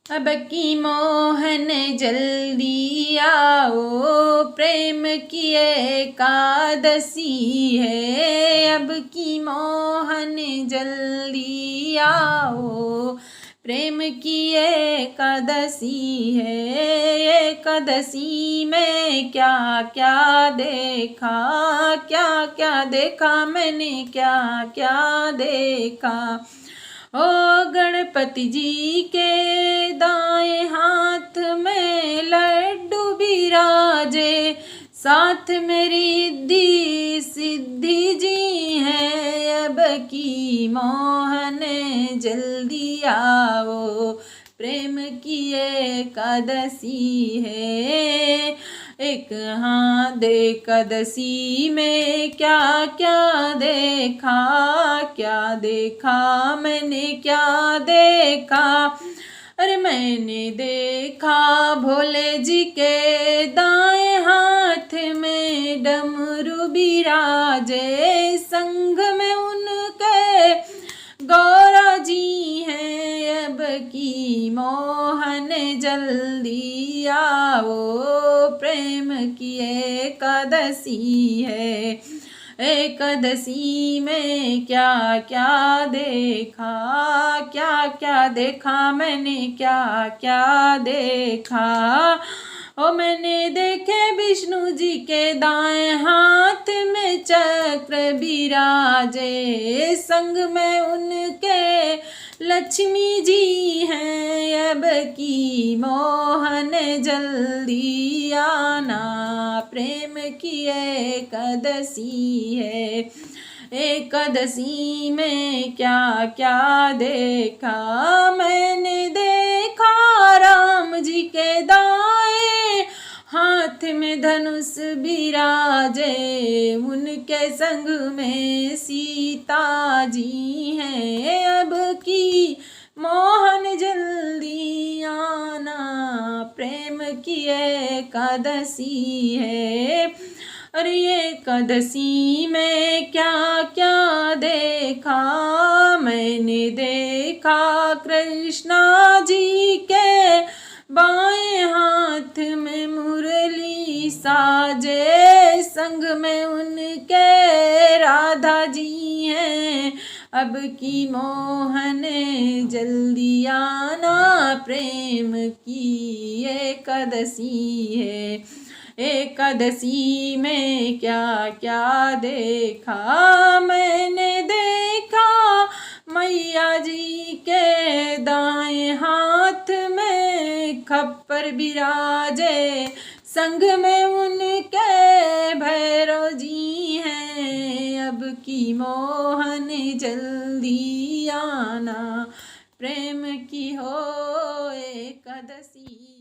अब की मोहन जल्दी आओ, प्रेम की एकादशी है। अब की मोहन जल्दी आओ, प्रेम की एकादशी है। एकादशी में क्या क्या देखा, क्या क्या देखा मैंने, क्या क्या देखा। ओ गणपति जी के दाएं हाथ में लड्डू बिराजे, साथ मेरी रिद्धि सिद्धि जी है। अब की मोहन जल्दी आओ, प्रेम की एकादशी है। एक हाथ एकादशी में क्या क्या देखा, क्या देखा मैंने, क्या देखा। अरे मैंने देखा भोले जी के दाएं हाथ में डमरू बिराजे, संग में उनके गौरा जी हैं। अब की मोहन जल्दी आओ, प्रेम की एकादशी है। एकादशी में क्या क्या देखा, क्या क्या देखा मैंने, क्या क्या देखा। ओ मैंने देखे विष्णु जी के दाएं हाथ में चक्र बिराजे, संग में उनके लक्ष्मी जी हैं। अब की मोहन जल्दी आना, प्रेम की एकादशी है। एकादशी में क्या क्या देखा, मैंने देखा राम जी के दाएं हाथ में धनुष बिराजे, उनके संग में सीता जी हैं। अब की मोहन जल्दी आना, प्रेम की एकादशी है। अरे एकादशी में क्या क्या देखा, मैंने देखा कृष्णा जी के बाएं हाथ में मुरली साजे, संग में उनके राधा जी हैं। अब की मोहन जल्दी आना, प्रेम की एकादशी है। एकादशी में क्या क्या देखा, मैंने देखा मैया जी के दाएं हाथ में खप्पर बिराजे, संग में उनके भैरव जी हैं। अब की मोहन जल्दी आना, प्रेम की हो एकादशी।